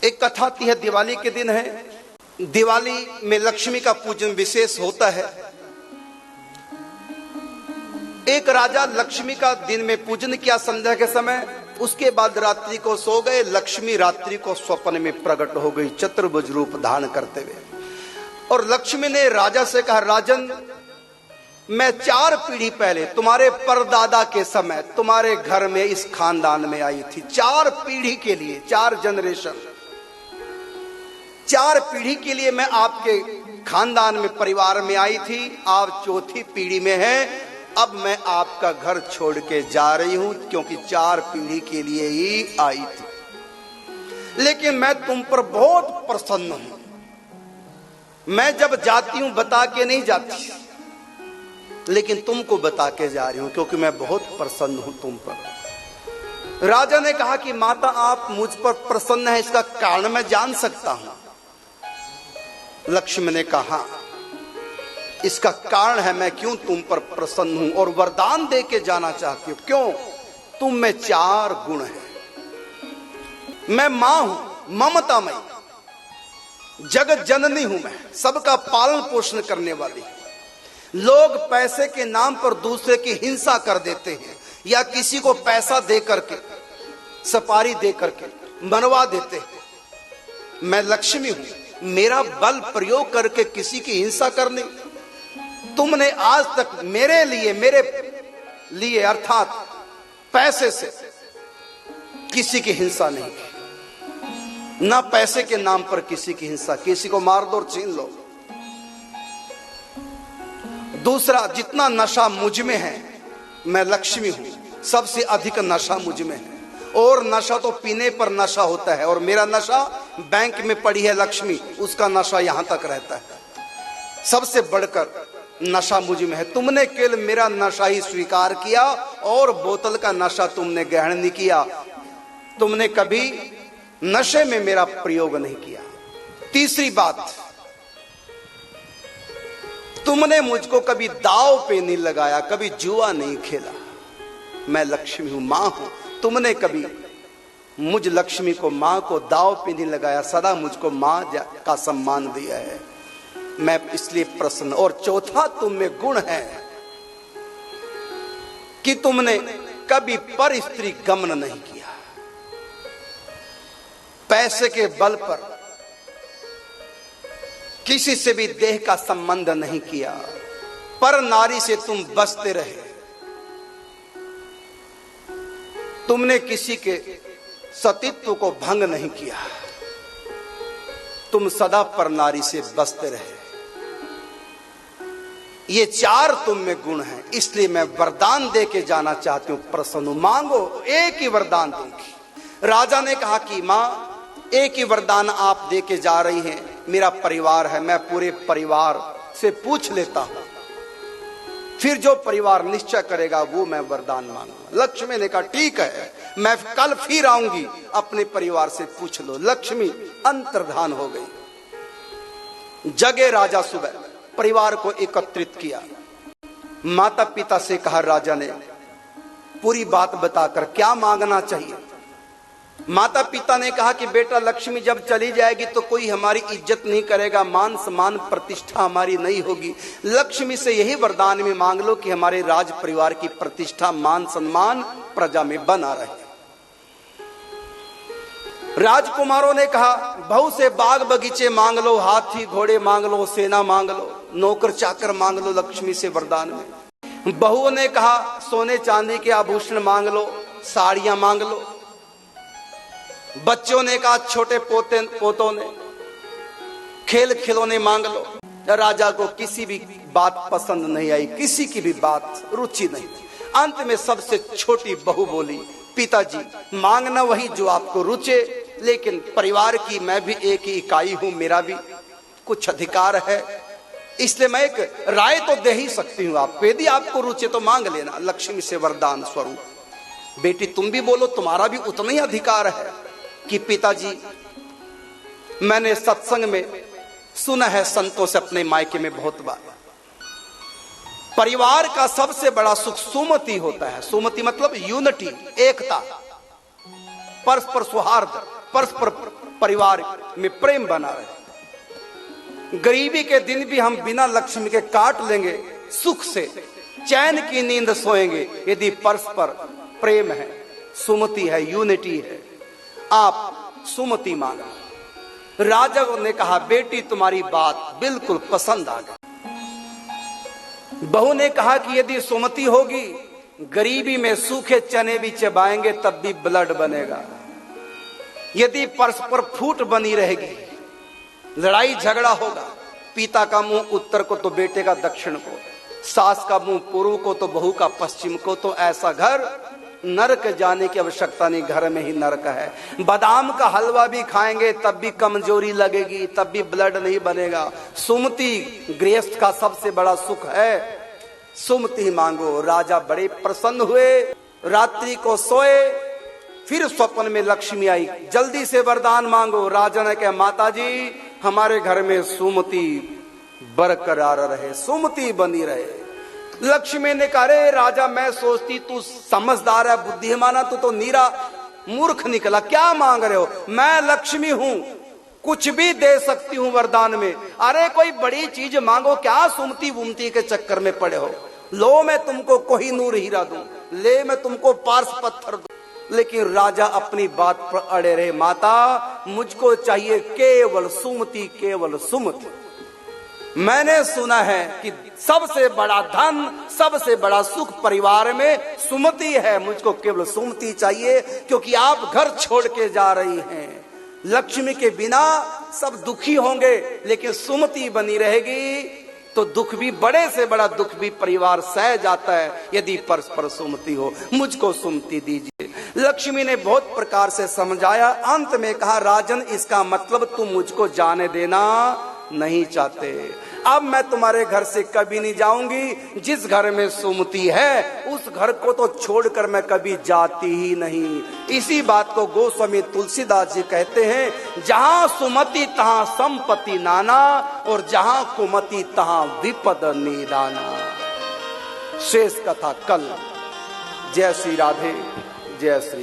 एक कथा आती है, दिवाली के दिन है। दिवाली में लक्ष्मी का पूजन विशेष होता है। एक राजा लक्ष्मी का दिन में पूजन किया संध्या के समय, उसके बाद रात्रि को सो गए। लक्ष्मी रात्रि को स्वप्न में प्रकट हो गई चतुर्भुज रूप धारण करते हुए। और लक्ष्मी ने राजा से कहा, राजन, मैं 4 पीढ़ी पहले तुम्हारे परदादा के समय तुम्हारे घर में इस खानदान में आई थी। 4 पीढ़ी के लिए, 4 जनरेशन, 4 पीढ़ी के लिए मैं आपके खानदान में, परिवार में आई थी। आप 4थी पीढ़ी में हैं। अब मैं आपका घर छोड़ के जा रही हूं, क्योंकि 4 पीढ़ी के लिए ही आई थी। लेकिन मैं तुम पर बहुत प्रसन्न हूं। मैं जब जाती हूं बता के नहीं जाती, लेकिन तुमको बता के जा रही हूं, क्योंकि मैं बहुत प्रसन्न हूं तुम पर। राजा ने कहा कि माता, आप मुझ पर प्रसन्न है, इसका कारण मैं जान सकता हूं? लक्ष्मी ने कहा, इसका कारण है मैं क्यों तुम पर प्रसन्न हूं और वरदान दे के जाना चाहती हूं। क्यों? तुम में 4 गुण हैं। मैं मां हूं, ममतामयी, जगत जननी हूं, मैं सबका पालन पोषण करने वाली। लोग पैसे के नाम पर दूसरे की हिंसा कर देते हैं, या किसी को पैसा दे करके, सपारी दे करके मनवा देते हैं। मैं लक्ष्मी हूं, मेरा बल प्रयोग करके किसी की हिंसा करने, तुमने आज तक मेरे लिए अर्थात पैसे से किसी की हिंसा नहीं की। ना पैसे के नाम पर किसी की हिंसा, किसी को मार दो और छीन लो। दूसरा, जितना नशा मुझ में है, मैं लक्ष्मी हूं, सबसे अधिक नशा मुझ में है। और नशा तो पीने पर नशा होता है, और मेरा नशा बैंक में पड़ी है लक्ष्मी, उसका नशा यहां तक रहता है। सबसे बढ़कर नशा मुझ में है। तुमने केवल मेरा नशा ही स्वीकार किया, और बोतल का नशा तुमने ग्रहण नहीं किया। तुमने कभी नशे में मेरा प्रयोग नहीं किया। तीसरी बात, तुमने मुझको कभी दाव पे नहीं लगाया, कभी जुआ नहीं खेला। मैं लक्ष्मी हूं, मां हूं। तुमने कभी मुझ लक्ष्मी को, मां को दाव पे नहीं लगाया, सदा मुझको मां का सम्मान दिया है। मैं इसलिए प्रसन्न। और चौथा, तुम में गुण है कि तुमने कभी पर स्त्री गमन नहीं किया। पैसे के बल पर किसी से भी देह का संबंध नहीं किया। पर नारी से तुम बसते रहे। तुमने किसी के सतीत्व को भंग नहीं किया। तुम सदा पर नारी से बसते रहे। ये 4 तुम में गुण हैं, इसलिए मैं वरदान दे के जाना चाहती हूं। प्रसन्न हूं, मांगो, एक ही वरदान दूंगी। राजा ने कहा कि मां, एक ही वरदान आप दे के जा रही हैं। मेरा परिवार है, मैं पूरे परिवार से पूछ लेता हूं, फिर जो परिवार निश्चय करेगा वो मैं वरदान मांगूंगा। लक्ष्मी ने कहा, ठीक है, मैं कल फिर आऊंगी, अपने परिवार से पूछ लो। लक्ष्मी अंतर्धान हो गई। जगे राजा सुबह, परिवार को एकत्रित किया। माता पिता से कहा राजा ने, पूरी बात बताकर क्या मांगना चाहिए। माता पिता ने कहा कि बेटा, लक्ष्मी जब चली जाएगी तो कोई हमारी इज्जत नहीं करेगा, मान सम्मान प्रतिष्ठा हमारी नहीं होगी। लक्ष्मी से यही वरदान में मांग लो कि हमारे राज परिवार की प्रतिष्ठा, मान सम्मान प्रजा में बना रहे। राजकुमारों ने कहा, बहू से बाग बगीचे मांग लो, हाथी घोड़े मांग लो, सेना मांग लो, नौकर चाकर मांग लो लक्ष्मी से वरदान में। बहुओं ने कहा, सोने चांदी के आभूषण मांग लो, साड़ियां मांग लो। बच्चों ने कहा, छोटे पोतों ने खेल खिलौने मांग लो। राजा को किसी भी बात पसंद नहीं आई, किसी की भी बात रुचि नहीं। अंत में सबसे छोटी बहू बोली, पिताजी, मांगना वही जो आपको रुचे, लेकिन परिवार की मैं भी एक ही इकाई हूं, मेरा भी कुछ अधिकार है, इसलिए मैं एक राय तो दे ही सकती हूं आपको। यदि आपको रुचे तो मांग लेना लक्ष्मी से वरदान स्वरूप। बेटी, तुम भी बोलो, तुम्हारा भी उतना ही अधिकार है। कि पिताजी, मैंने सत्संग में सुना है संतों से अपने मायके में बहुत बार, परिवार का सबसे बड़ा सुख सुमति होता है। सुमति मतलब यूनिटी, एकता, परस्पर सौहार्द, परस्पर परिवार में प्रेम बना रहे। गरीबी के दिन भी हम बिना लक्ष्मी के काट लेंगे, सुख से चैन की नींद सोएंगे यदि परस्पर प्रेम है, सुमति है, यूनिटी है। आप सुमति मांगा। राजा ने कहा बेटी तुम्हारी बात बिल्कुल पसंद आ गई। बहू ने कहा कि यदि सुमति होगी, गरीबी में सूखे चने भी चबाएंगे तब भी ब्लड बनेगा। यदि परस्पर फूट बनी रहेगी, लड़ाई झगड़ा होगा, पिता का मुंह उत्तर को तो बेटे का दक्षिण को, सास का मुंह पूर्व को तो बहू का पश्चिम को, तो ऐसा घर नरक जाने की आवश्यकता नहीं, घर में ही नरक है। बादाम का हलवा भी खाएंगे तब भी कमजोरी लगेगी, तब भी ब्लड नहीं बनेगा। सुमति गृहस्थ का सबसे बड़ा सुख है, सुमति मांगो। राजा बड़े प्रसन्न हुए, रात्रि को सोए, फिर स्वप्न में लक्ष्मी आई, जल्दी से वरदान मांगो। राजा ने कहा माता जी हमारे घर में सुमति बरकरार रहे, सुमति बनी रहे। लक्ष्मी ने कहा रे राजा मैं सोचती तू समझदार है, बुद्धिमान है, तू तो नीरा मूर्ख निकला, क्या मांग रहे हो? मैं लक्ष्मी हूं, कुछ भी दे सकती हूं वरदान में। अरे कोई बड़ी चीज मांगो, क्या सुमति वुमती के चक्कर में पड़े हो? लो मैं तुमको कोहिनूर हीरा दूं, ले मैं तुमको पारस पत्थर दूं। लेकिन राजा अपनी बात पर अड़े रहे, माता मुझको चाहिए केवल सुमति, केवल सुमति। मैंने सुना है कि सबसे बड़ा धन, सबसे बड़ा सुख परिवार में सुमति है, मुझको केवल सुमति चाहिए, क्योंकि आप घर छोड़ के जा रही हैं। लक्ष्मी के बिना सब दुखी होंगे, लेकिन सुमति बनी रहेगी तो दुख भी, बड़े से बड़ा दुख भी परिवार सह जाता है यदि परस्पर सुमति हो। मुझको सुमति दीजिए। लक्ष्मी ने बहुत प्रकार से समझाया, अंत में कहा राजन इसका मतलब तुम मुझको जाने देना नहीं चाहते। अब मैं तुम्हारे घर से कभी नहीं जाऊंगी। जिस घर में सुमति है उस घर को तो छोड़कर मैं कभी जाती ही नहीं। इसी बात को गोस्वामी तुलसीदास जी कहते हैं, जहां सुमति तहां संपत्ति नाना, और जहां कुमति तहां विपद निदाना। शेष कथा कल। जय श्री राधे, जय श्री।